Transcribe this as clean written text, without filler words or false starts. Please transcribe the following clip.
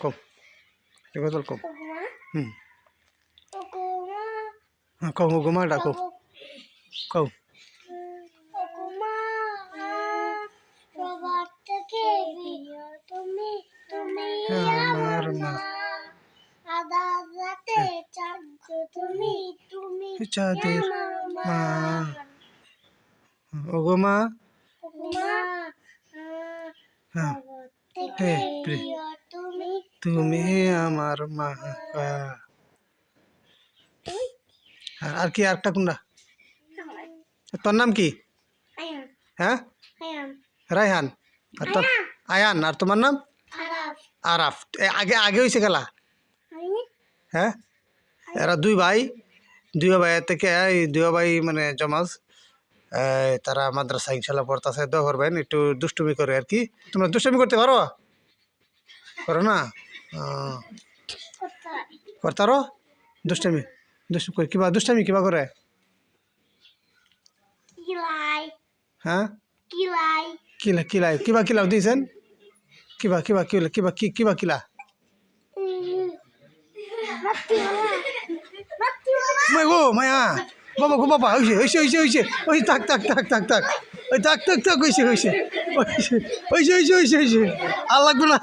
কও গজল কও হুম কও হুকুমা ডাকো কও আমার মা চাঁদের মা ওগো মা হ্যাঁ তুমি আমার মা আর কি আরেকটা কোনটা তোর নাম কি হ্যাঁ রায়হান আর তোর আয়ান আর তোমার নাম আরাফ আগে আগে হয়েছে খেলা হ্যাঁ এরা দুই ভাই থেকে এই দুই ভাই মানে জমাজ তারা মাদ্রাসা ইনশাল্লাহ পড়তেছে দোয়া করবেন একটু দুষ্টুমি করে আর কি তোমরা দুষ্টুমি করতে পারো করো না করতারো দুষ্টুমি দুষ্টুমি কিবা করে হ্যাঁ কিলা দিয়েছেন কিবা কিলা মায়া বাবা গো বাবা হইছে ওই থাক ওই থাক হইছে আর লাগবে না